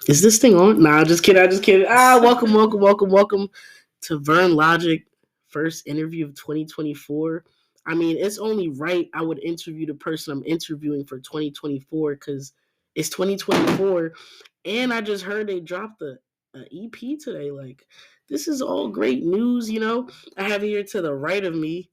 Is this thing on? Nah, just kidding. I just kidding. Welcome to Vernlogic first interview of 2024. I mean, it's only right I would interview the person I'm interviewing for 2024 because it's 2024, and I just heard they dropped a EP today. Like, this is all great news. I have here to the right of me.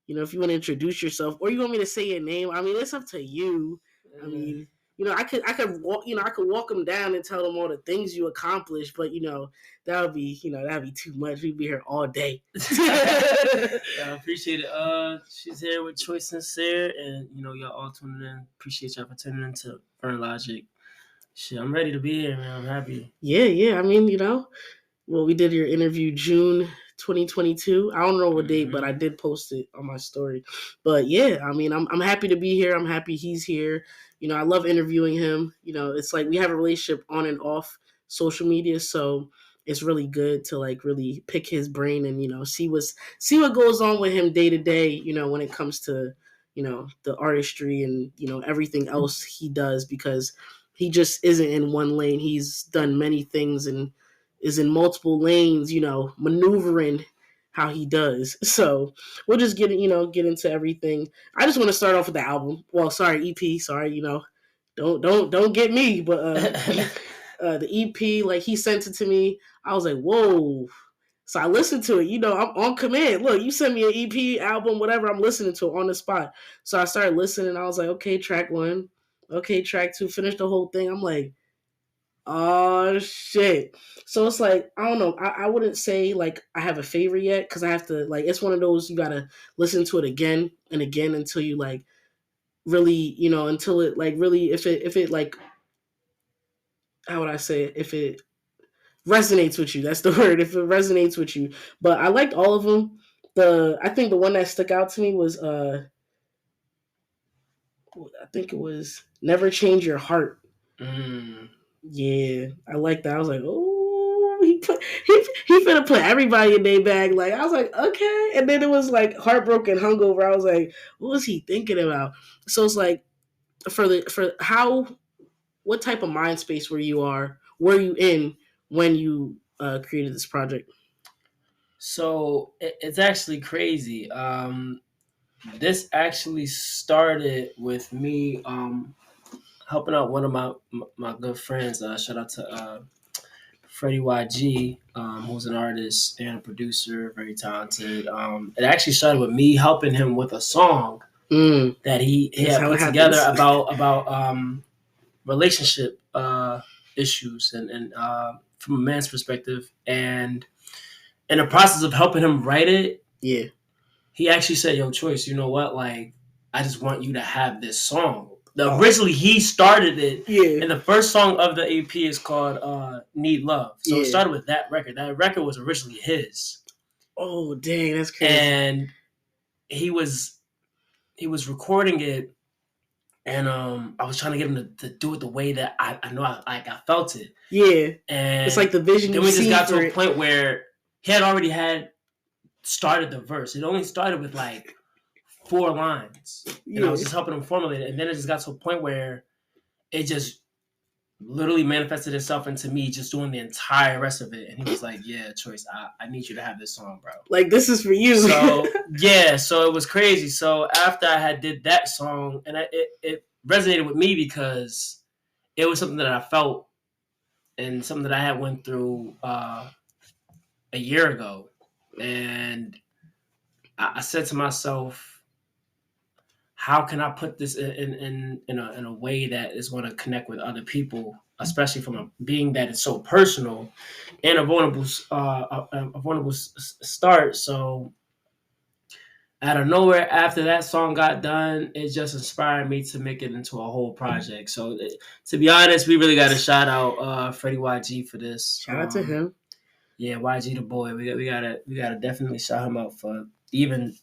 If you want to introduce yourself or you want me to say your name, I mean, it's up to you. I mean, I could walk them down and tell them all the things you accomplished, but that would be too much. We'd be here all day. I appreciate it. She's here with Choyce Cincere, and y'all all tuning in. Appreciate y'all for tuning in to Vernlogic. Shit, I'm ready to be here, man. I'm happy. Yeah. I mean, well, we did your interview June 2022. I don't know what date, but I did post it on my story. But yeah, I mean, I'm happy to be here. I'm happy he's here. I love interviewing him. It's like we have a relationship on and off social media, so it's really good to like really pick his brain and see what goes on with him day to day. When it comes to the artistry and everything else he does because he just isn't in one lane. He's done many things and is in multiple lanes, maneuvering how he does. So we'll just get into everything. I just want to start off with the album. Well, sorry, EP. Sorry, don't get me. But the EP, like he sent it to me. I was like, whoa. So I listened to it. I'm on command. Look, you send me an EP album, whatever. I'm listening to it on the spot. So I started listening. I was like, okay, track one. Okay, track two. Finish the whole thing. I'm like, oh shit. So it's like I don't know. I wouldn't say like I have a favorite yet because I have to like it's one of those you gotta listen to it again and again until you like really until it like really if it like how would I say it if it resonates with you, that's the word, if it resonates with you. But I liked all of them. I think the one that stuck out to me was I think it was Never Change Your Heart. Yeah, I like that. I was like, oh, he finna put everybody in their bag. Like I was like, okay. And then it was like Heartbroken Hungover. I was like, what was he thinking about? So it's like for how what type of mind space were you in when you created this project? So it's actually crazy. This actually started with me helping out one of my good friends. Shout out to Freddie YG, who's an artist and a producer, very talented. It actually started with me helping him with a song that he had put together about relationship issues and from a man's perspective. And in the process of helping him write it, Yeah. he actually said, "Yo, Choyce, you know what? Like, I just want you to have this song." Originally, he started it, and the first song of the EP is called "Need Love." So it started with that record. That record was originally his. Oh, dang, that's crazy. And he was recording it, and I was trying to get him to do it the way that I know I felt it. Yeah, and it's like the vision. Then we just got to a point where he had already started the verse. It only started with like 4 lines, and I was just helping him formulate it. And then it just got to a point where it just literally manifested itself into me just doing the entire rest of it. And he was like, "Yeah, Choyce, I need you to have this song, bro. Like this is for you." So yeah, so it was crazy. So after I had did that song, and it resonated with me because it was something that I felt and something that I had went through a year ago, and I said to myself, how can I put this in a way that is going to connect with other people, especially from being that it's so personal and a vulnerable start. So out of nowhere, after that song got done, it just inspired me to make it into a whole project. So to be honest, we really got to shout out Freddie YG for this. Shout out to him. Yeah, YG the boy. We gotta definitely shout him out for even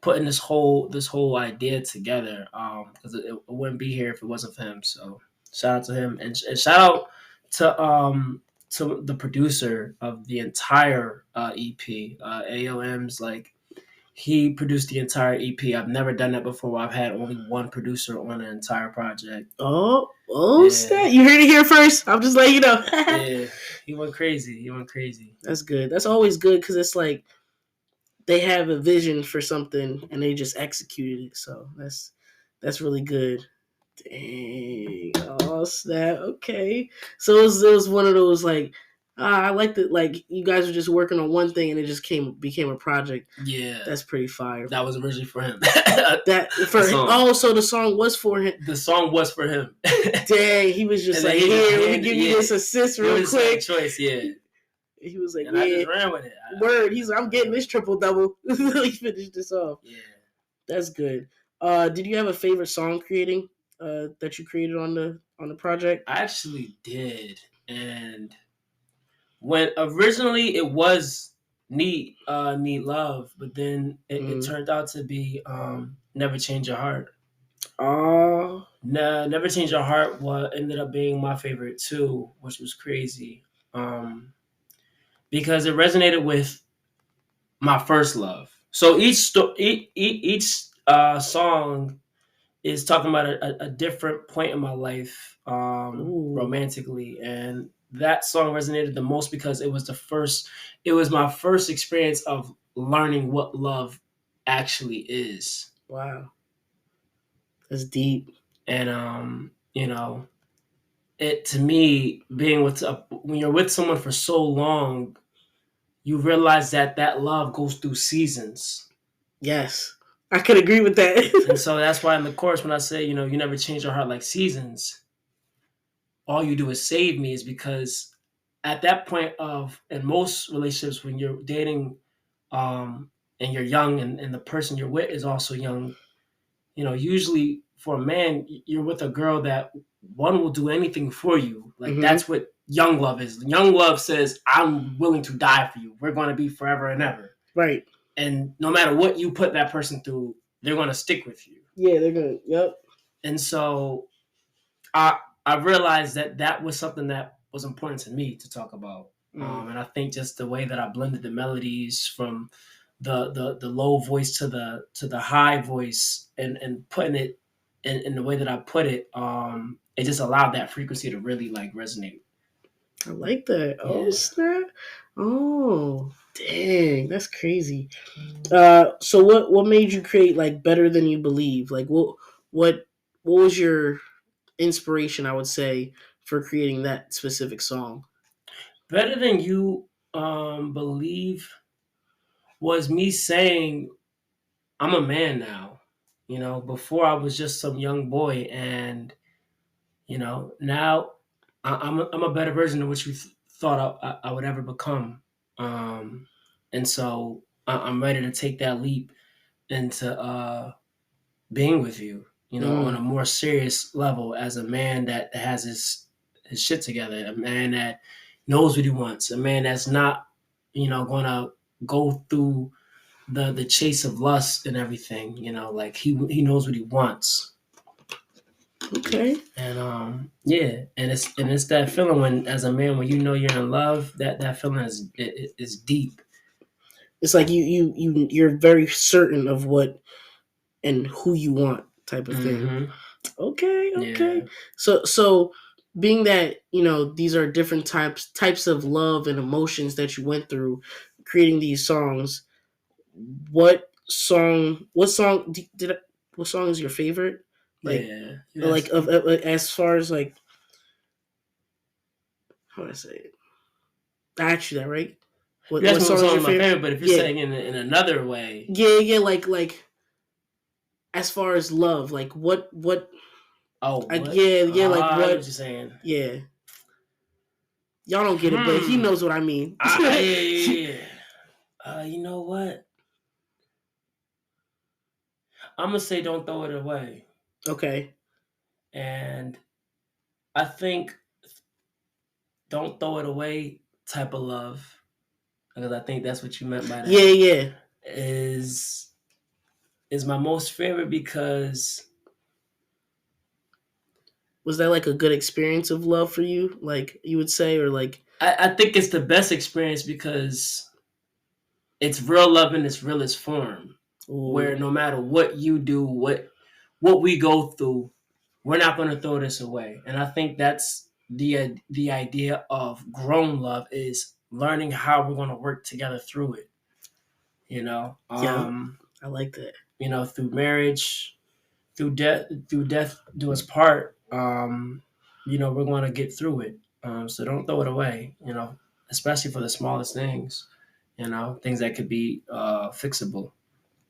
putting this whole idea together. Because it wouldn't be here if it wasn't for him. So shout out to him and shout out to the producer of the entire EP. AOM's like He produced the entire EP. I've never done that before. I've had only one producer on an entire project. Oh, Yeah, snap! You heard it here first. I'm just letting you know. yeah. He went crazy. He went crazy. That's good. That's always good because it's like they have a vision for something and they just executed it. So that's really good. Dang. Oh, snap. Okay. So it was one of those like I liked it. Like you guys were just working on one thing and it just became a project. Yeah, That's pretty fire. that was originally for him. That for so the song was for him. The song was for him. Dang, he was just like, here, let me give you this assist real quick. Choice, yeah. He was like, and yeah, I just ran with it. Word. He's like, I'm getting this triple double. He finished this off. Yeah, that's good. Did you have a favorite song creating that you created on the project? I actually did, and when originally it was Need Love, but then it turned out to be Never Change Your Heart. Oh, Nah, Never Change Your Heart ended up being my favorite too, which was crazy. Because it resonated with my first love. So each song is talking about a different point in my life, romantically, and that song resonated the most because it was my first experience of learning what love actually is. Wow, that's deep. And it, to me, being when you're with someone for so long, you realize that love goes through seasons. Yes, I could agree with that. And so that's why in the chorus, when I say, you never change your heart like seasons, all you do is save me, is because at that point in most relationships, when you're dating, and you're young, and the person you're with is also young, usually for a man, you're with a girl that one will do anything for you. Like that's what young love is. Young love says, I'm willing to die for you. We're going to be forever and ever. Right. And no matter what you put that person through, they're going to stick with you. Yeah, they're going to, yep. And so I realized that was something that was important to me to talk about. And I think just the way that I blended the melodies from the low voice to the high voice, and putting it in the way that I put it, it just allowed that frequency to really like resonate. I like that. Yeah. Oh, snap. Oh, dang, that's crazy. So what made you create like Better Than You Believe? Like what was your inspiration, I would say, for creating that specific song? Better Than You Believe was me saying, I'm a man now. Before I was just some young boy, and now I'm a better version of what you thought I would ever become. And so I'm ready to take that leap into being with you, on a more serious level, as a man that has his shit together, a man that knows what he wants, a man that's not, going to go through the chase of lust and everything, like he knows what he wants. Okay. And yeah, and it's that feeling when, as a man, when you're in love, that feeling is deep. It's like you're very certain of what and who you want, type of thing. Okay. Yeah. So being that, these are different types of love and emotions that you went through creating these songs, what song what song is your favorite? Like, yeah. like of as far as like, how do I say it? I asked you that, right? What song is your favorite? But if you're saying in another way, yeah, like as far as love, like what? Oh, what? Like what? I know what you're saying. Yeah, y'all don't get it, but he knows what I mean. Yeah. You know what? I'm gonna say Don't Throw It Away. Okay. And I think Don't Throw It Away type of love, because I think that's what you meant by that. Yeah. Is my most favorite because. Was that like a good experience of love for you? Like you would say, or like? I think it's the best experience because it's real love in its realest form. Ooh, where no matter what you do, what we go through, we're not going to throw this away. And I think that's the idea of grown love is learning how we're going to work together through it. You know, yeah, I like that. through marriage, through death do us part. We're going to get through it. So don't throw it away. Especially for the smallest things. Things that could be fixable.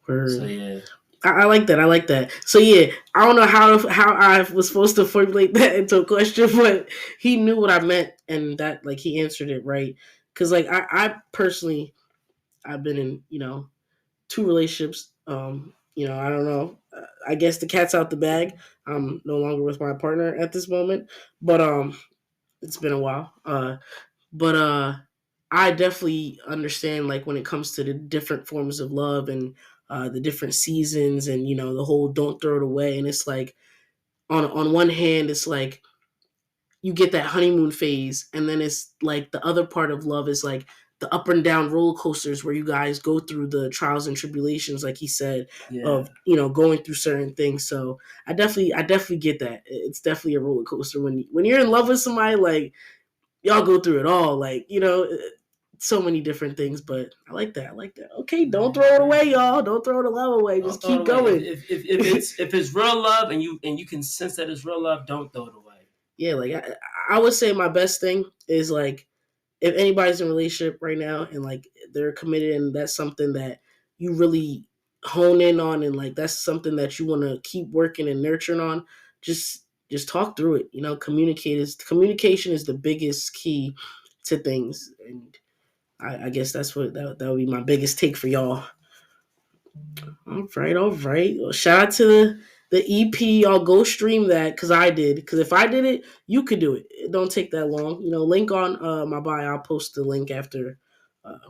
So Word. yeah, I like that. I like that. So yeah, I don't know how I was supposed to formulate that into a question, but he knew what I meant, and that like he answered it right. Because like I personally, I've been in two relationships. I don't know. I guess the cat's out the bag. I'm no longer with my partner at this moment, but it's been a while. But I definitely understand like when it comes to the different forms of love and the different seasons and the whole don't throw it away. And it's like on one hand, it's like you get that honeymoon phase, and then it's like the other part of love is like the up and down roller coasters where you guys go through the trials and tribulations, like he said, yeah. of going through certain things. So I definitely get that. It's definitely a roller coaster when you're in love with somebody. Like y'all go through it all. Like so many different things. But I like that. I like that. Okay, I don't throw it agree. away, y'all. Don't throw the love away. Just Don't throw it keep away. going. If it's real love and you can sense that it's real love, don't throw it away. Yeah, like I would say my best thing is like if anybody's in a relationship right now and like they're committed and that's something that you really hone in on and like that's something that you want to keep working and nurturing on, just talk through it. Communication is the biggest key to things, and I guess that's what that would be my biggest take for y'all. All right, all right. Well, shout out to the EP. Y'all go stream that because I did. Because if I did it, you could do it. It don't take that long. Link on my bio. I'll post the link after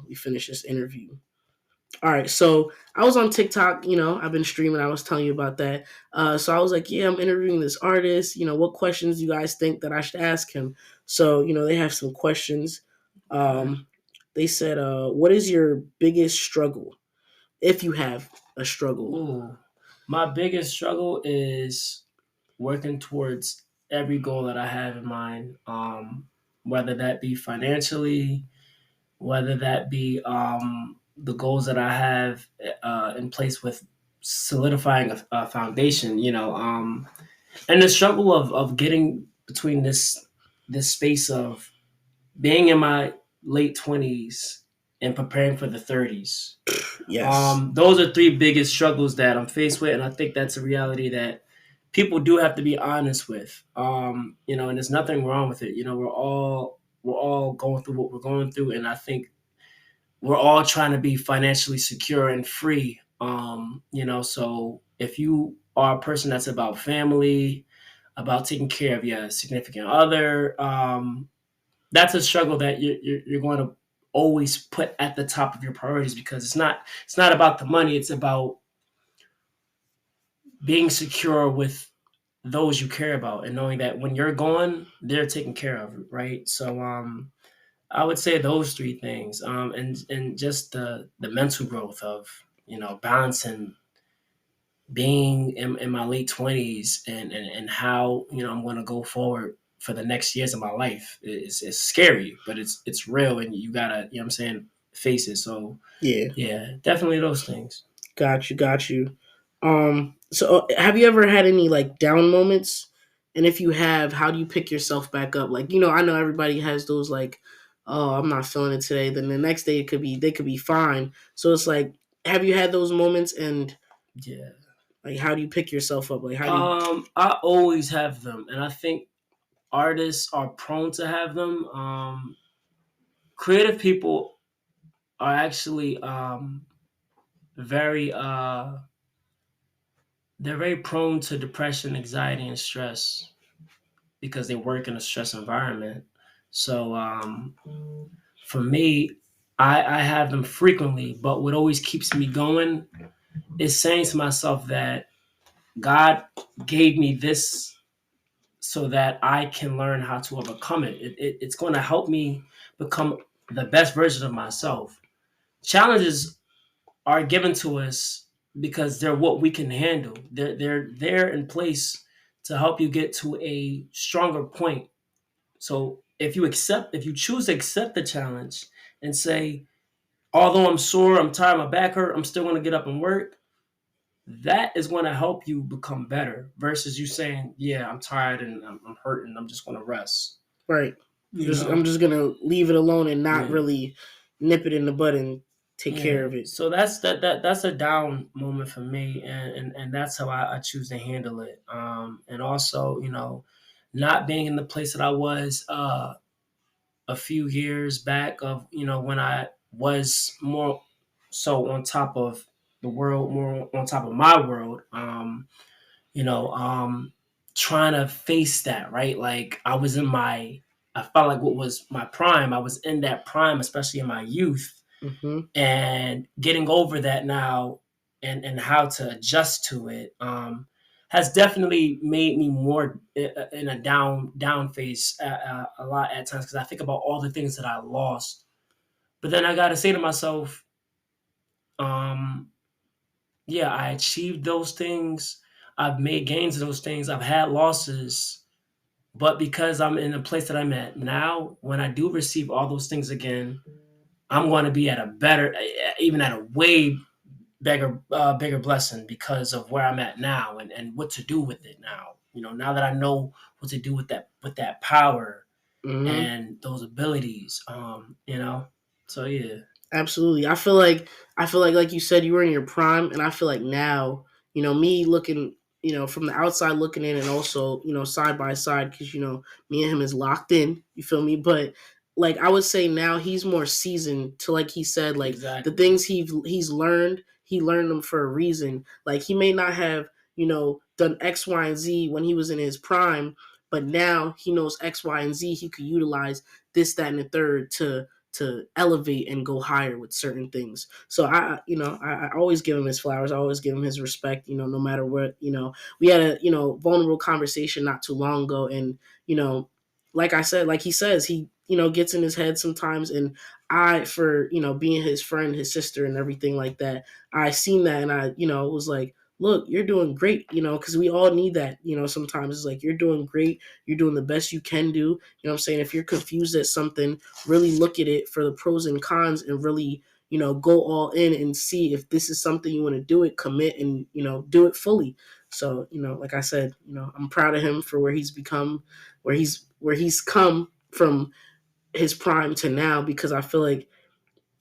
we finish this interview. All right, so I was on TikTok. I've been streaming. I was telling you about that. So I was like, yeah, I'm interviewing this artist. What questions do you guys think that I should ask him? So they have some questions. Okay. They said, what is your biggest struggle? If you have a struggle. Ooh, my biggest struggle is working towards every goal that I have in mind. Whether that be financially, whether that be the goals that I have in place with solidifying a foundation. And the struggle of getting between this space of being in my late 20s and preparing for the 30s. Yes. Those are three biggest struggles that I'm faced with, and I think that's a reality that people do have to be honest with. And there's nothing wrong with it. We're all going through what we're going through, and I think we're all trying to be financially secure and free. So if you are a person that's about family, about taking care of your significant other, that's a struggle that you're going to always put at the top of your priorities because it's not about the money. It's about being secure with those you care about and knowing that when you're gone, they're taken care of, right? So I would say those three things, and just the mental growth of balancing being in my late 20s and how I'm going to go forward for the next years of my life is scary, but it's real, and you gotta what I'm saying, face it. So Yeah. yeah, definitely those things. Got you. Got you. So have you ever had any like down moments? And if you have, how do you pick yourself back up? Like, I know everybody has those like, oh, I'm not feeling it today. Then the next day they could be fine. So it's like, have you had those moments and Yeah. like how do you pick yourself up? Like how do you I always have them, and I think artists are prone to have them. Creative people are actually very they're very prone to depression, anxiety, and stress because they work in a stress environment. So for me, I have them frequently, but what always keeps me going is saying to myself that God gave me this so that I can learn how to overcome it. It's going to help me become the best version of myself. Challenges are given to us because they're what we can handle. They're in place to help you get to a stronger point. So if you choose to accept the challenge and say, although I'm sore, I'm tired, my back hurt, I'm still going to get up and work. That is going to help you become better versus you saying, yeah, I'm tired and I'm hurting. I'm just going to rest. Right. You Just I'm know? just gonna leave it alone and not Yeah. really nip it in the bud and take care Yeah. of it. So that's a down moment for me, and that's how I choose to handle it. And also, not being in the place that I was a few years back of, when I was more so on top of the world, more on top of my world. You know, trying to face that, right? Like I felt like what was my prime. I was in that prime, especially in my youth, Hmm. and getting over that now, and how to adjust to it, has definitely made me more in a down phase a lot at times, because I think about all the things that I lost. But then I got to say to myself, um, yeah, I achieved those things. I've made gains of those things. I've had losses, but because I'm in the place that I'm at now, when I do receive all those things again, I'm going to be at a better, even at a way bigger blessing because of where I'm at now, and what to do with it now. Now that I know what to do with that power Hmm. and those abilities. So yeah. Absolutely. I feel like you said, you were in your prime, and I feel like now, me looking, from the outside looking in, and also, side by side, because me and him is locked in. You feel me? But like I would say now he's more seasoned to, like he said, like the Exactly. things he's learned, he learned them for a reason. Like he may not have, done X, Y, and Z when he was in his prime, but now he knows X, Y, and Z. He could utilize this, that, and the third to elevate and go higher with certain things. So I always give him his flowers. I always give him his respect. No matter what. We had a vulnerable conversation not too long ago, and you know, like I said, like he says, he gets in his head sometimes, and I, for being his friend, his sister, and everything like that, I seen that, and I was like, look, you're doing great, because we all need that. Sometimes it's like, you're doing great, you're doing the best you can do. What I'm saying? If you're confused at something, really look at it for the pros and cons, and really go all in and see if this is something you want to do, it commit, and do it fully. So like I said, I'm proud of him for where he's become, where he's come from his prime to now, because I feel like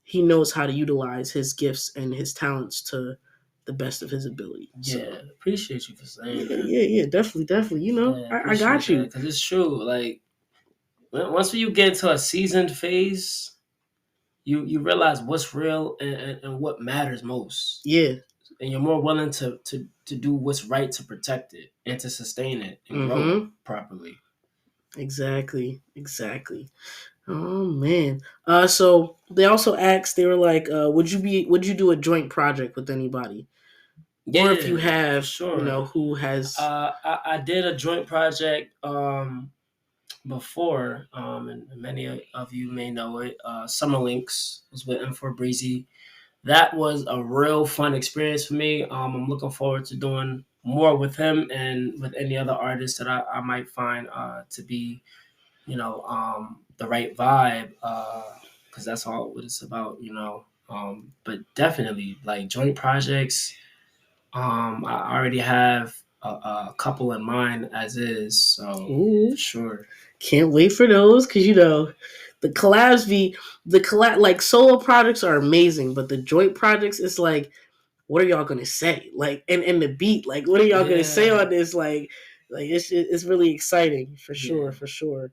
he knows how to utilize his gifts and his talents to the best of his ability. Yeah, So appreciate you for saying yeah, that. yeah, yeah, definitely, definitely. Yeah, I appreciate got that, you. because it's true. Like, once you get to a seasoned phase, you realize what's real, and what matters most, Yeah. and you're more willing to do what's right to protect it and to sustain it and grow it Mm-hmm. properly. Exactly. Exactly. Oh man. So they also asked, they were like, would you do a joint project with anybody? Or if you Yeah, for have, sure. who has. I did a joint project before, and many of you may know it. Summer Links was with M4 Breezy. That was a real fun experience for me. I'm looking forward to doing more with him and with any other artists that I might find to be, the right vibe, because that's all what it's about. But definitely, like, joint projects. I already have a couple in mind as is, so for Ooh, sure. can't wait for those, because the collabs be the collab, like solo projects are amazing, but the joint projects, it's like, what are y'all gonna say? Like, and the beat, like, what are y'all gonna say Yeah, on this? Like it's really exciting, for sure, yeah. for sure.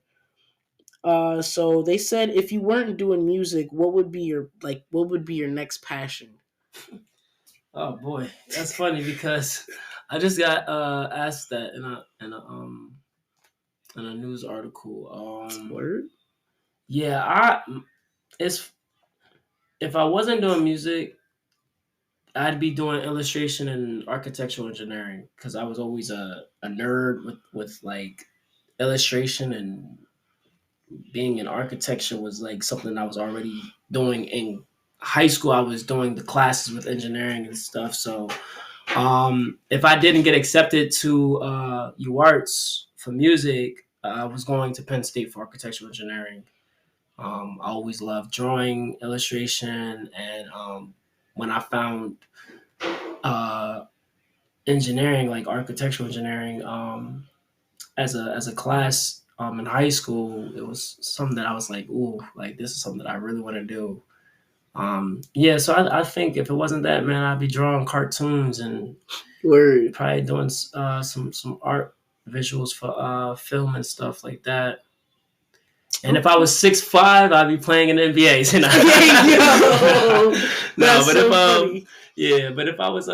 So they said, if you weren't doing music, what would be your next passion? Oh boy, that's funny because I just got asked that in a news article. Word. Yeah, it's if I wasn't doing music, I'd be doing illustration and architectural engineering, because I was always a nerd with like illustration, and being in architecture was like something I was already doing in high school, I was doing the classes with engineering and stuff. So if I didn't get accepted to UArts for music, I was going to Penn State for architectural engineering. I always loved drawing, illustration, and when I found uh, engineering, like architectural engineering, as a class in high school, it was something that I was like, ooh, like this is something that I really want to do. Yeah, so I think if it wasn't that, man, I'd be drawing cartoons and Word. probably doing some art visuals for film and stuff like that. And if I Okay. was 6'5", I'd be playing in the NBA. Yo, No, that's but if so funny. yeah, but if I was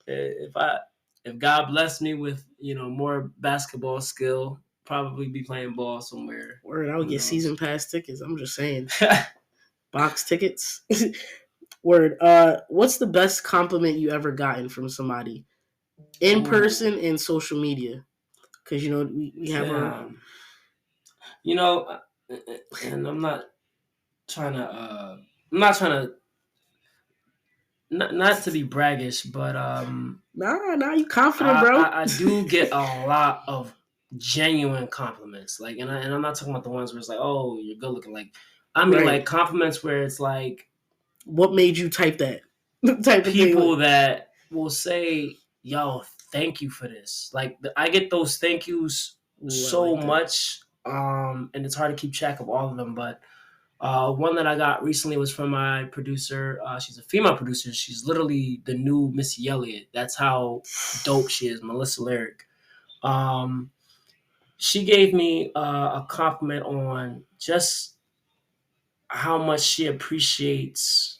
if I if God blessed me with more basketball skill, probably be playing ball somewhere. Word, I would Who get knows? season pass tickets. I'm just saying, box tickets. Word. What's the best compliment you ever gotten from somebody in Ooh, person and social media? Because we have our damn. You know, and I'm not trying to not to be braggish, but nah, you confident, bro? I do get a lot of genuine compliments. Like, and I'm not talking about the ones where it's like, oh, you're good looking. Like, I mean, Right. like compliments where it's like What made you type that type of thing? people that will say, yo, thank you for this. Like, I get those thank yous Ooh, I so like that. much, and it's hard to keep track of all of them, but. One that I got recently was from my producer. She's a female producer. She's literally the new Missy Elliott. That's how dope she is, Melissa Lyric. Um, she gave me a compliment on just how much she appreciates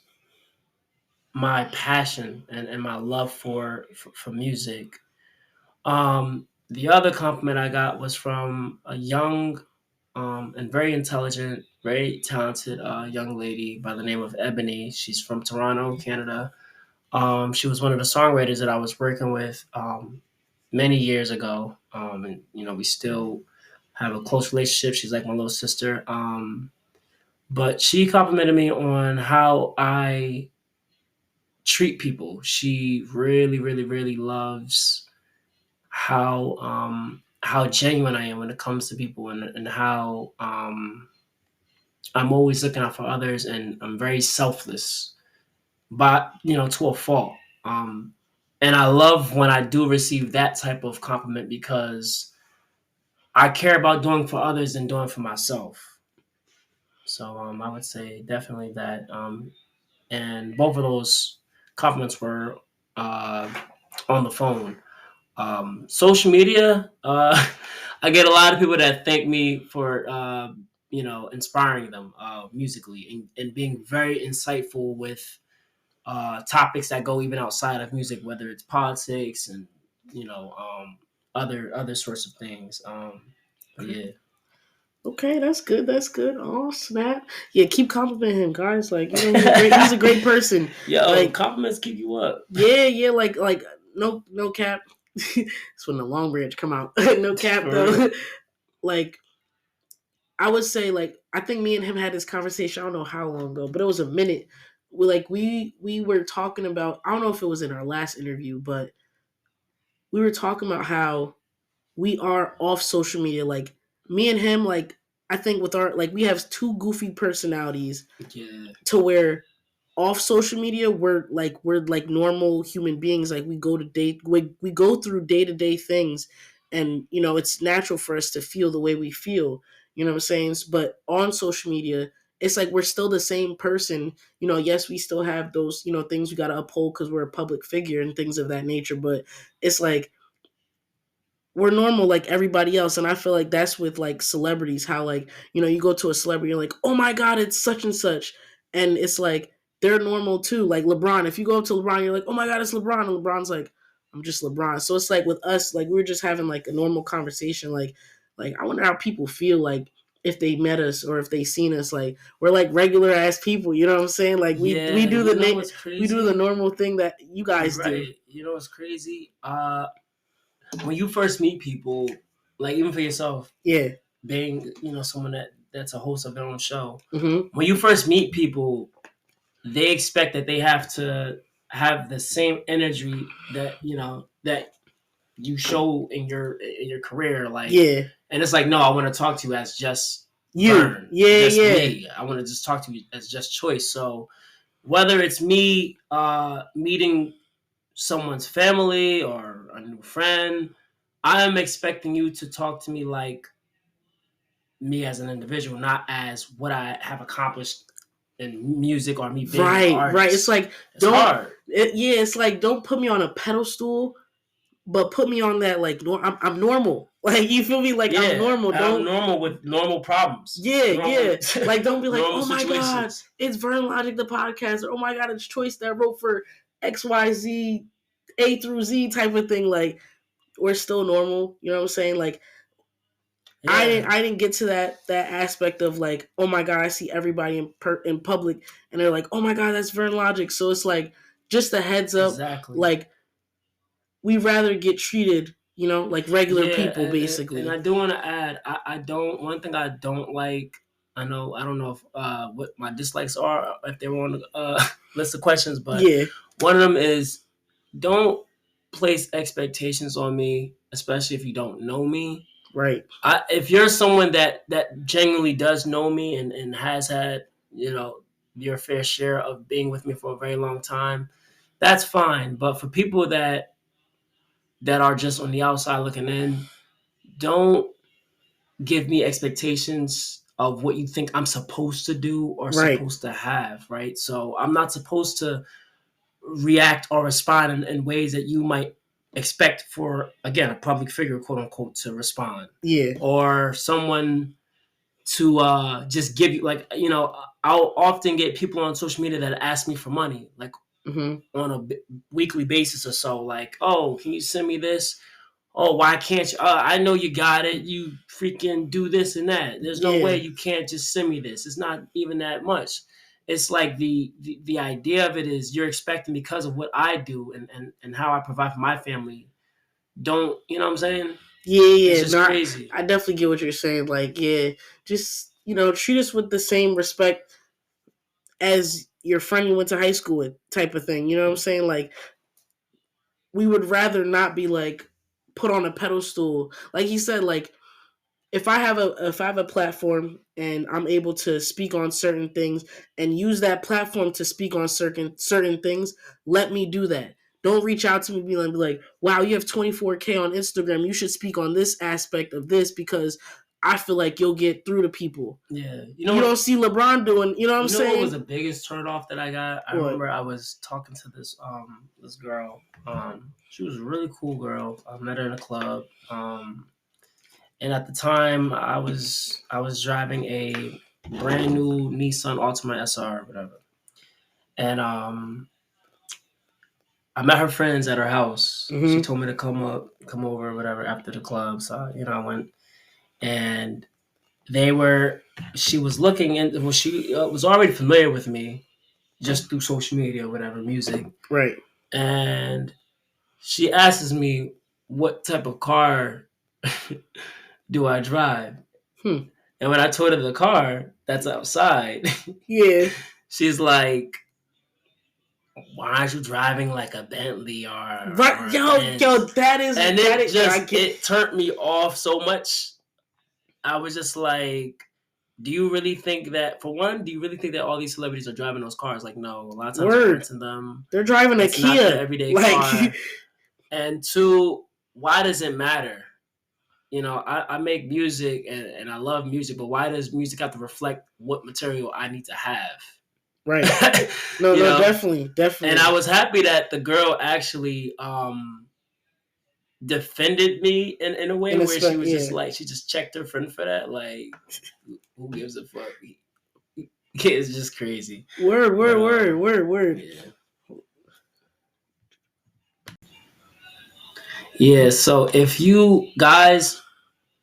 my passion and my love for music. The other compliment I got was from a young and very intelligent, very talented young lady by the name of Ebony. She's from Toronto, Canada. She was one of the songwriters that I was working with many years ago, and we still have a close relationship. She's like my little sister. But she complimented me on how I treat people. She really, really, really loves how genuine I am when it comes to people, and how I'm always looking out for others, and I'm very selfless, but to a fault. And I love when I do receive that type of compliment because I care about doing for others and doing for myself. So I would say definitely that. And both of those compliments were uh, on the phone. Social media, I get a lot of people that thank me for inspiring them musically, and being very insightful with topics that go even outside of music, whether it's politics and you know um, other sorts of things. But Okay. yeah, Okay, that's good. That's good. Oh snap! Yeah, keep complimenting him, guys. Like he's a great person. yo, Like compliments keep you up. yeah, like no cap. It's when the long branch come out. No cap For real. though. Like I would say, like I think me and him had this conversation. I don't know how long ago, but it was a minute. We were talking about. I don't know if it was in our last interview, but we were talking about how we are off social media. Like me and him, like I think with our like we have two goofy personalities Yeah, to where off social media we're like normal human beings. Like we go through day-to-day things, and it's natural for us to feel the way we feel, you know what I'm saying? But on social media it's like we're still the same person. Yes, we still have those things we got to uphold because we're a public figure and things of that nature, but it's like we're normal like everybody else. And I feel like that's with like celebrities, how like you go to a celebrity, you're like, oh my god, it's such and such, and it's like they're normal too. Like LeBron, if you go up to LeBron, you're like, oh my god, it's LeBron, and LeBron's like, I'm just LeBron. So it's like with us, like we're just having like a normal conversation. Like I wonder how people feel like if they met us or if they seen us. Like we're like regular ass people, you know what I'm saying? Like we yeah. do You know the what's we do the crazy? normal thing that you You're guys do. right. You know what's crazy? When you first meet people, like even for yourself, Yeah. being someone that's a host of their own show, Mm-hmm. when you first meet people, they expect that they have to have the same energy that that you show in your career, like, Yeah. and it's like, no, I want to talk to you as just You. Vern, Yeah, just yeah. me. I want to just talk to you as just Choyce. So whether it's me meeting someone's family or a new friend, I am expecting you to talk to me like me as an individual, not as what I have accomplished in music or me being an Right, right. It's artist. like It's don't hard. yeah, it's like don't put me on a pedestal, but put me on that like I'm normal. Like you feel me? Like I'm Yeah, normal. I'm Don't normal with normal problems, yeah, normal yeah. Like don't be like, normal oh my god, situations. it's Vernlogic the podcast, or oh my god, it's Choyce that wrote for XYZ A through Z type of thing. Like we're still normal. You know what I'm saying? Like Yeah, I didn't get to that aspect of like, oh my god, I see everybody in public and they're like, oh my god, that's Vernlogic. So it's like just a heads up, exactly. like we rather get treated, like regular Yeah, people, and I basically. do want to add, I don't. One thing I don't like. I don't know if what my dislikes are if they were on the list of questions, but Yeah, one of them is don't place expectations on me, especially if you don't know me. right. If you're someone that genuinely does know me and has had your fair share of being with me for a very long time, that's fine. But for people that are just on the outside looking in, don't give me expectations of what you think I'm supposed to do or Right. supposed to have, right? So I'm not supposed to react or respond in ways that you might expect for, again, a public figure, quote unquote, to respond, Yeah. or someone to just give you, like, I'll often get people on social media that ask me for money, like Hmm. on a weekly basis or so, like, oh, can you send me this? Oh, why can't you? I know you got it. You freaking do this and that. There's no way Yeah. you can't just send me this. It's not even that much. It's like the idea of it is you're expecting, because of what I do and how I provide for my family. Don't, you know what I'm saying? Yeah, It's yeah. just No, crazy. I definitely get what you're saying. Like, yeah, just treat us with the same respect as your friend you went to high school with, type of thing. You know what I'm saying? Like, we would rather not be like put on a pedestal. Like he said, like if I have a platform and I'm able to speak on certain things and use that platform to speak on certain things, let me do that. Don't reach out to me be like, wow, you have 24K on Instagram. You should speak on this aspect of this because I feel like you'll get through to people. Yeah. You don't see LeBron doing, you know what I'm You know what was saying? the biggest turn off that I got? I What? remember I was talking to this girl. She was a really cool girl. I met her in a club. And at the time I was driving a brand new Nissan Altima SR or whatever. And I met her friends at her house. She Mm-hmm. told me to come over or whatever after the club. So, I went, and they were she was looking in, well, she was already familiar with me just through social media or whatever, music. Right. And she asks me what type of car do I drive. Hmm. And when I told her the car that's outside, Yeah. she's like, "Why aren't you driving like a Bentley Right. or a Yo, Benz?" that is And that it is. Yo, I just get. it turned me off so much. I was just like, do you really think that, for one, do you really think that all these celebrities are driving those cars? Like, no, a lot of times they're Word. renting them. They're driving a It's not their Kia. everyday Like, car. And two, why does it matter? I make music and I love music, but why does music have to reflect what material I need to right. have? No, you no, know? definitely, And I definitely. was happy that the girl actually defended me in a way In a where she spec, was just yeah. like, she just checked her friend for that. Like, who gives a fuck? It's just crazy. Word, But word, word, word, word. yeah. Yeah, so if you guys,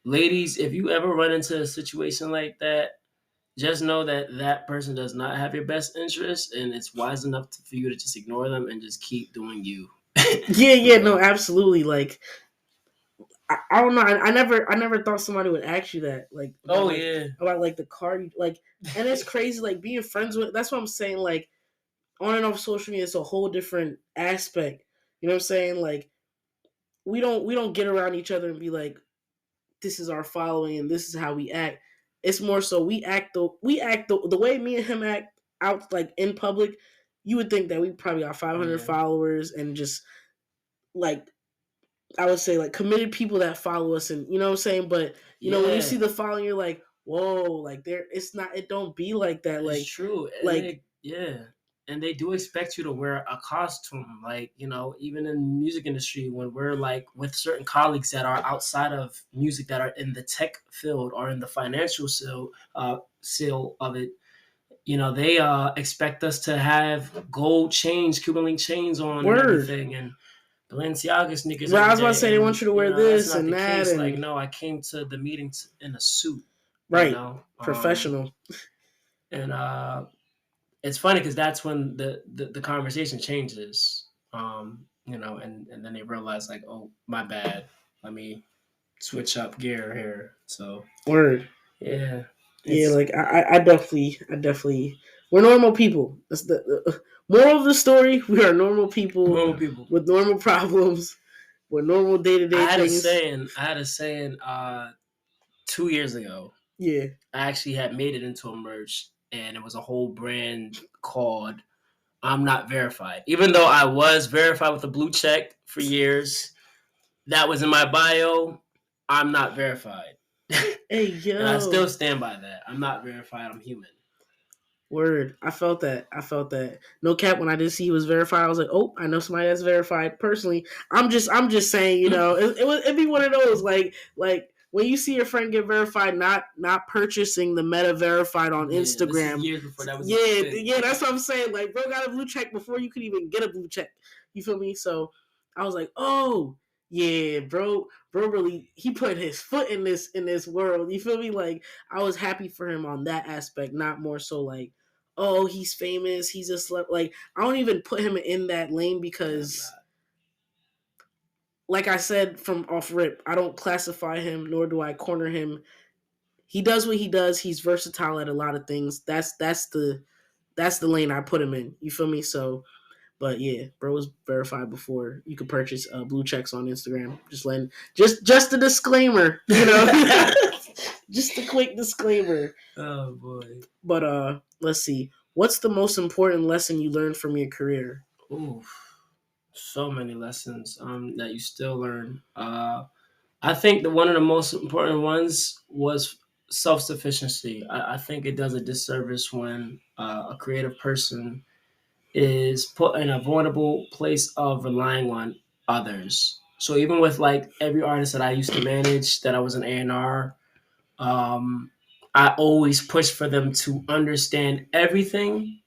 ladies, if you ever run into a situation like that, just know that that person does not have your best interest, and it's wise enough for you to just ignore them and just keep doing you. Yeah, For yeah, no, real. absolutely. Like, I don't know. I never thought somebody would ask you that, like Oh yeah. about like the car, like, and it's crazy, like being friends with. That's what I'm saying. Like, on and off social media, it's a whole different aspect. You know what I'm saying? Like we don't get around each other and be like, this is our following and this is how we act. It's more so we act the way me and him act out like in public. You would think that we probably got 500 Yeah. followers and just like I would say like committed people that follow us, and you know what I'm saying. But when you see Yeah. the following, you're like, whoa, like there, it's not. It don't be like that. It's Like true, and like they yeah, and they do expect you to wear a costume. Like even in the music industry, when we're like with certain colleagues that are outside of music, that are in the tech field or in the financial seal of it, they expect us to have gold chains, Cuban link chains on, and word. everything, and Balenciaga sneakers Well, I every was about to day, say they want and you to wear that's this not and the that case. Like, and no, I came to the meetings in a suit. You right, know, professional. and it's funny because that's when the conversation changes. And then they realize like, oh, my bad. Let me switch up gear here. So Word. yeah, Yeah, it's like I definitely, we're normal people. That's the moral of the story. We are normal people normal people. with normal problems, with normal day to I day had a things. saying. I had a saying 2 years ago. Yeah. I actually had made it into a merch, and it was a whole brand called "I'm Not Verified." Even though I was verified with a blue check for years, that was in my bio. I'm not verified. Hey And I still yo. stand by that. I'm not verified. I'm human. Word. I felt that. I felt that. No cap. When I did see he was verified, I was like, oh, I know somebody that's verified. Personally, I'm just saying, it'd be one of those like when you see your friend get verified, not purchasing the meta verified on Yeah, this is Instagram. years before that was even a Yeah, thing. yeah, that's what I'm saying. Like, bro got a blue check before you could even get a blue check. You feel me? So I was like, oh yeah, bro, really, he put his foot in this world. You feel me? Like, I was happy for him on that aspect, not more so like, oh, he's famous, he's a celeb. Like, I don't even put him in that lane Yeah, I'm because, not. like I said from off rip, I don't classify him nor do I corner him. He does what he does. He's versatile at a lot of things. That's the lane I put him in. You feel me? So, but yeah, bro was verified before you could purchase blue checks on Instagram. Just a disclaimer, just a quick disclaimer. Oh boy. But let's see. What's the most important lesson you learned from your career? Ooh, so many lessons that you still learn. I think that one of the most important ones was self sufficiency. I think it does a disservice when a creative person is put in a vulnerable place of relying on others. So even with like every artist that I used to manage, that I was an A&R, I always push for them to understand everything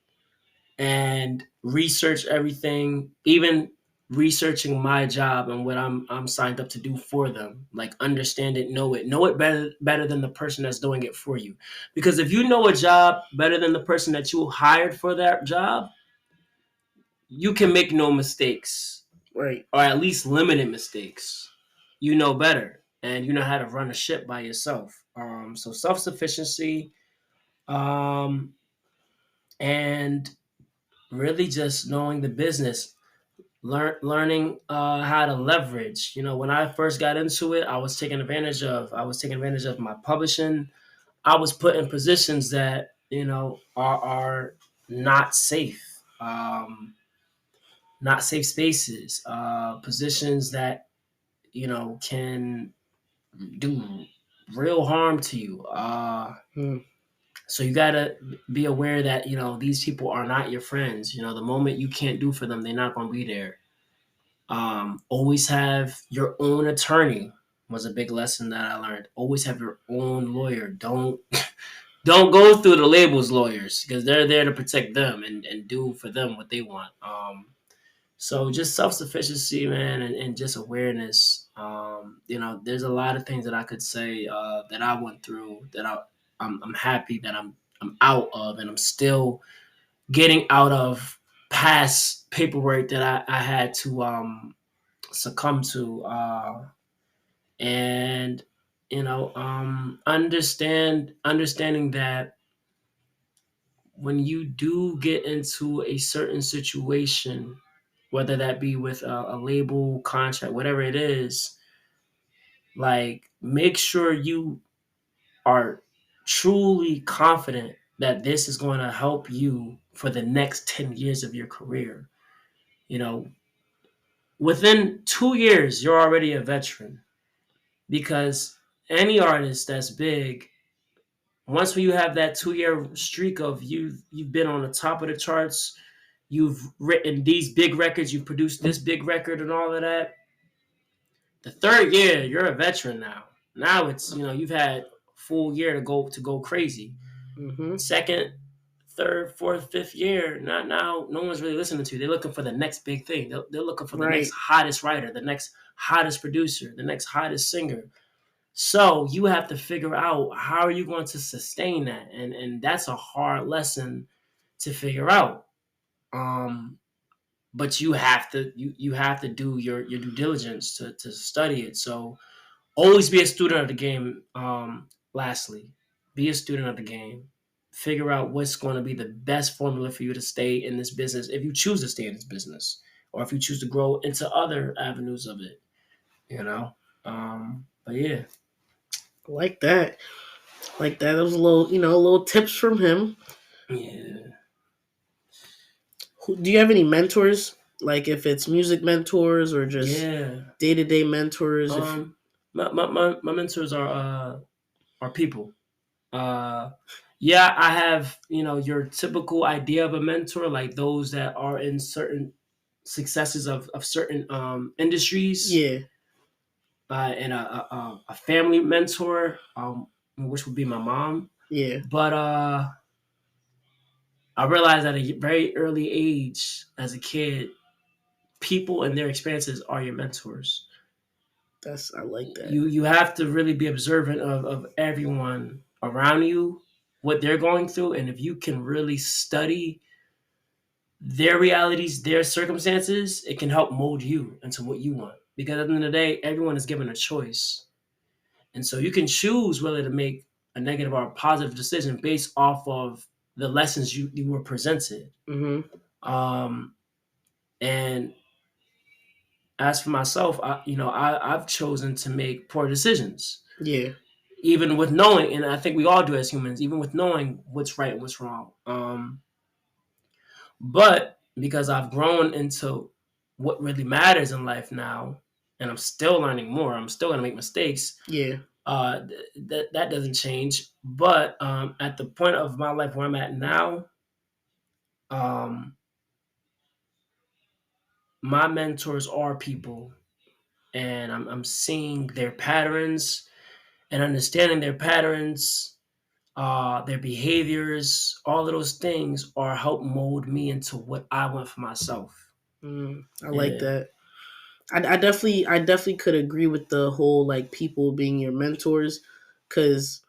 and research everything, even researching my job and what I'm signed up to do for them. Like, understand it, know it better than the person that's doing it for you. Because if you know a job better than the person that you hired for that job, you can make no mistakes, Right. or at least limited mistakes. You know better, and you know how to run a ship by yourself. So self sufficiency, um, and really just knowing the business, learning how to leverage. When I first got into it, I was taking advantage of my publishing. I was put in positions that are not safe. Not safe spaces, positions that can do real harm to you. Hmm. So you gotta be aware that these people are not your friends. The moment you can't do for them, they're not gonna be there. Always have your own attorney was a big lesson that I learned. Always have your own lawyer. Don't go through the labels lawyers, because they're there to protect them and do for them what they want. So just self sufficiency, man, and just awareness. There's a lot of things that I could say that I went through that I'm happy that I'm out of, and I'm still getting out of past paperwork that I had to succumb to, and understanding that when you do get into a certain situation, whether that be with a label, contract, whatever it is, like make sure you are truly confident that this is going to help you for the next 10 years of your career. You know, within 2 years, you're already a veteran because any artist that's big, once you have that 2 year streak of you've been on the top of the charts, you've written these big records, you've produced this big record and all of that. The third year, you're a veteran now. Now it's you've had full year to go crazy. Mm-hmm. Second, third, fourth, fifth year, not now. No one's really listening to you. They're looking for the next big thing. They're looking for the next Right. hottest writer, the next hottest producer, the next hottest singer. So you have to figure out how are you going to sustain that, and that's a hard lesson to figure out. But you have to do your due diligence to study it. So always be a student of the game. Lastly, be a student of the game. Figure out what's going to be the best formula for you to stay in this business if you choose to stay in this business, or if you choose to grow into other avenues of it. You know. But yeah, Like that. Like that. That was a little, little tips from him. yeah, Do you have any mentors? Like if it's music mentors or just yeah. day to day mentors? If My mentors are people. Uh, yeah, I have your typical idea of a mentor, like those that are in certain successes of certain industries, yeah, and a family mentor, which would be my mom. yeah, But I realized at a very early age, as a kid, people and their experiences are your mentors. I like that. You have to really be observant of everyone around you, what they're going through, and if you can really study their realities, their circumstances, it can help mold you into what you want. Because at the end of the day, everyone is given a choice. And so you can choose whether to make a negative or a positive decision based off of the lessons you were presented. Mm-hmm. Um, and as for myself, I've chosen to make poor decisions, Yeah. even with knowing, and I think we all do as humans, even with knowing what's right and what's wrong. But because I've grown into what really matters in life now, and I'm still learning more, I'm still gonna make mistakes. Yeah. That doesn't change. But at the point of my life where I'm at now, um, my mentors are people, and I'm seeing their patterns and understanding their patterns, their behaviors, all of those things are help mold me into what I want for myself. I like Yeah, that. I definitely could agree with the whole like people being your mentors, because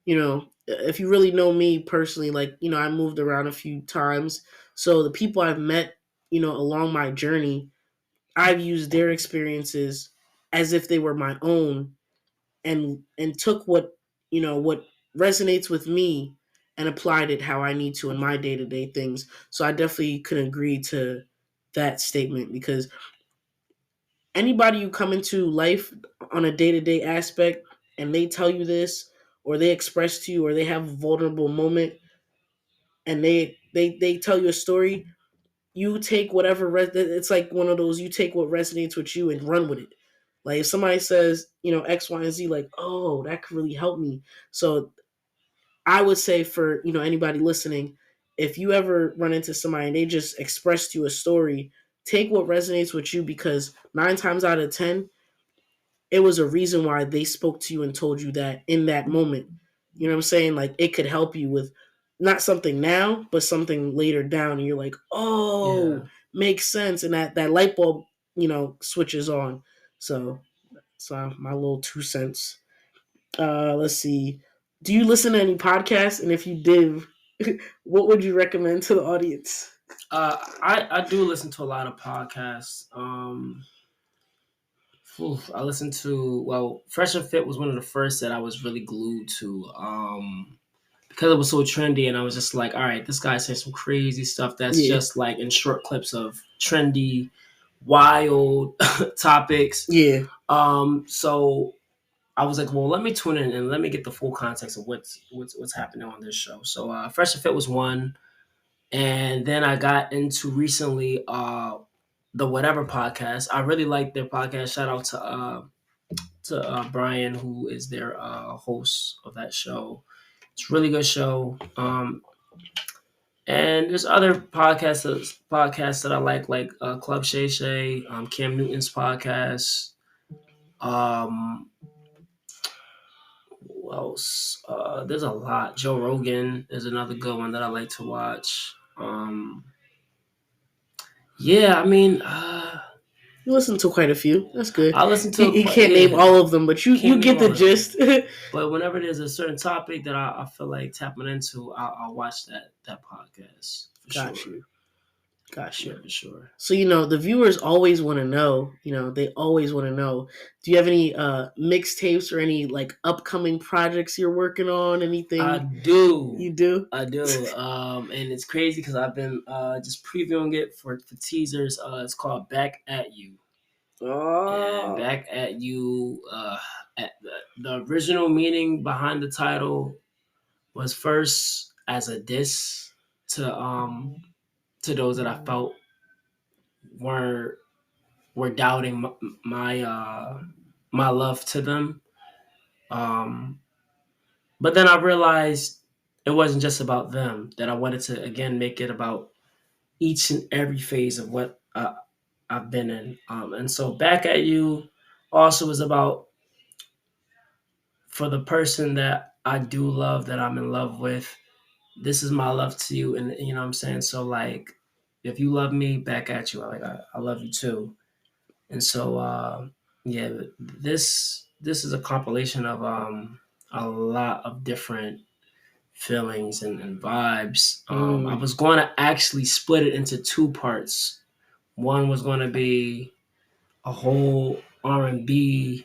if you really know me personally, like I moved around a few times, so the people I've met, along my journey, I've used their experiences as if they were my own, and took what resonates with me and applied it how I need to in my day to day things. So I definitely could agree to that statement, because anybody you come into life on a day to day aspect and they tell you this, or they express to you, or they have a vulnerable moment, and they tell you a story, you take whatever it's like one of those, you take what resonates with you and run with it. Like if somebody says X, Y, and Z, like, oh, that could really help me. So I would say for anybody listening, if you ever run into somebody and they just express to you a story, take what resonates with you, because 9 times out of 10 it was a reason why they spoke to you and told you that in that moment. You know what I'm saying? Like it could help you with not something now, but something later down, and you're like, yeah. oh, makes sense, and that light bulb, switches on. So, my little 2 cents. Let's see. Do you listen to any podcasts? And if you did, what would you recommend to the audience? I do listen to a lot of podcasts. I listened to Fresh and Fit was one of the first that I was really glued to. because it was so trendy, and I was just like, all right, this guy's saying some crazy stuff that's Yeah. just like in short clips of trendy, wild topics. Yeah. So I was like, well, let me tune in and let me get the full context of what's happening on this show. So Fresh and Fit was one, and then I got into recently the Whatever podcast. I really like their podcast. Shout out to Brian, who is their host of that show. It's a really good show. And there's other podcasts that I like Club Shay Shay, Cam Newton's podcast. Um, who else? There's a lot. Joe Rogan is another good one that I like to watch. Yeah, I mean, You listen to quite a few. That's good. I listen to He quite, can't name yeah, all of them, but you can't name get the all of them. gist. But whenever there's a certain topic that I feel like tapping into, I'll watch that podcast for Got sure. you. Got Yeah, you. for sure. So the viewers always want to know. They always want to know. Do you have any mixtapes or any like upcoming projects you're working on? I Anything do. you do? I do. And it's crazy because I've been just previewing it for teasers. It's called Back at You. And Oh, Back at You, at the original meaning behind the title was first as a diss to those that I felt were were doubting my love to them. Um, but then I realized it wasn't just about them. That I wanted to again make it about each and every phase of what I've been in. And so Back at You also is about for the person that I do love, that I'm in love with. This is my love to you, and you know what I'm saying. So like, if you love me, back at you. I love you too. And so yeah, this is a compilation of a lot of different feelings and vibes. I mm, was going to actually split it into two parts. One was going to be a whole R&B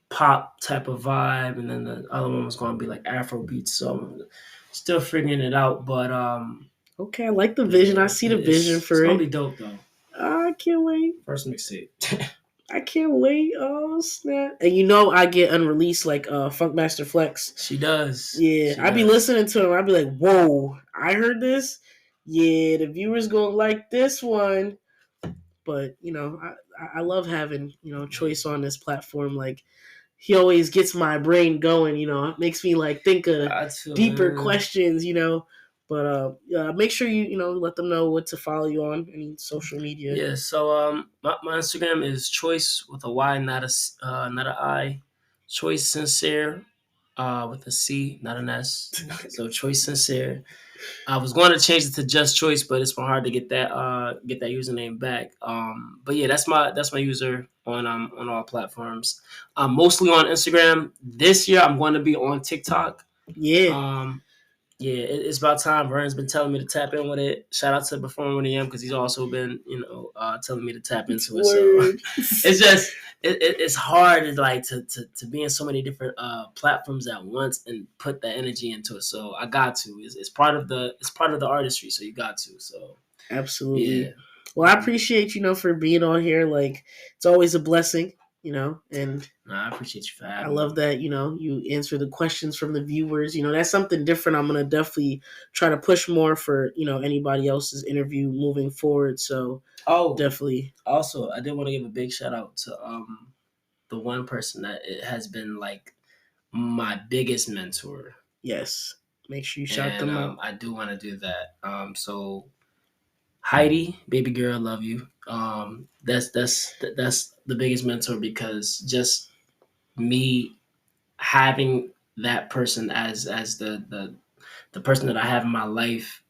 pop type of vibe, and then the other one was going to be like Afro beats. So I'm still figuring it out, but okay. I like the yeah, vision. I see the vision it's for gonna it. be dope though. I can't wait. First mixtape. I can't wait. Oh snap! And I get unreleased like Funkmaster Flex. She does. Yeah, She I be does. listening to him. I be like, whoa, I heard this. Yeah, the viewers gonna like this one. But I love having Choice on this platform. Like he always gets my brain going. It makes me like think of Got to, deeper man. questions. But make sure you let them know what to follow you on any social media. Yeah. So my Instagram is Choice with a Y, not a I. Choice Cincere, with a C, not an S. So Choice Cincere. I was going to change it to Just Choice, but it's been hard to get that username back. But yeah, that's my user on all platforms. I'm mostly on Instagram. This year, I'm going to be on TikTok. Yeah. Um, yeah, it's about time. Vern's been telling me to tap in with it. Shout out to Before 1 AM because he's also been telling me to tap into it. So Word. it's just it's hard to be in so many different platforms at once and put that energy into it. So I got to. It's part of the artistry. So you got to. So yeah. Absolutely. Well, I appreciate for being on here. Like it's always a blessing, and Nah, I appreciate you for I having love me. that you answer the questions from the viewers. That's something different. I'm gonna definitely try to push more for anybody else's interview moving forward. So Oh, definitely, also, I did want to give a big shout out to the one person that it has been like my biggest mentor, yes. Make sure you shout and them out. I do want to do that. So Heidi, baby girl, love you. That's the biggest mentor because just me having that person as the person that I have in my life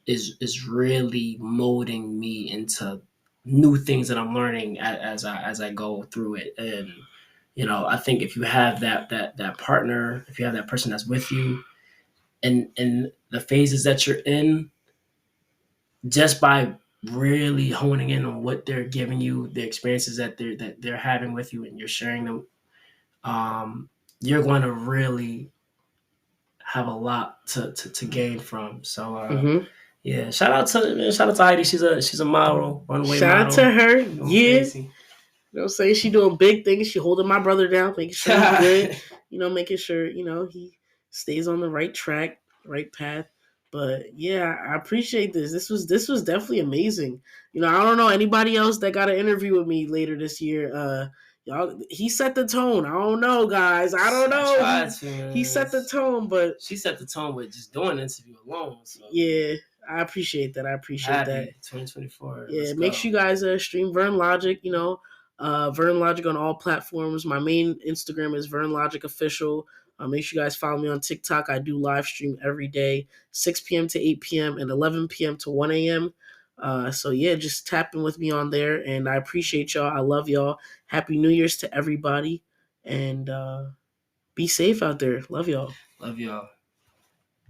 is really molding me into new things that I'm learning as I go through it. And I think if you have that partner, if you have that person that's with you, and the phases that you're in, just by really honing in on what they're giving you, the experiences that they're having with you, and you're sharing them, you're going to really have a lot to gain from. So Mm-hmm. yeah, shout out to Heidi. She's a model, runway Shout out to model, her. going Yeah. crazy. You know what I'm saying? She doing big things. She holding my brother down, making sure he good. Making sure, he stays on the right track, right path. But yeah, I appreciate this. This was definitely amazing. I don't know anybody else that got an interview with me later this year. Y'all, he set the tone. I don't know, guys. I don't I know. tried He to, he man. set the tone, but She set the tone with just doing the interview alone. So yeah, I appreciate that. I I'm appreciate that. happy. 2024. Yeah, Let's make go. sure you guys stream Vernlogic. Vernlogic on all platforms. My main Instagram is Vernlogic Official. Make sure you guys follow me on TikTok. I do live stream every day, 6 p.m. to 8 p.m. and 11 p.m. to 1 a.m. So yeah, just tap in with me on there, and I appreciate y'all. I love y'all. Happy New Year's to everybody, and be safe out there. Love y'all. Love y'all.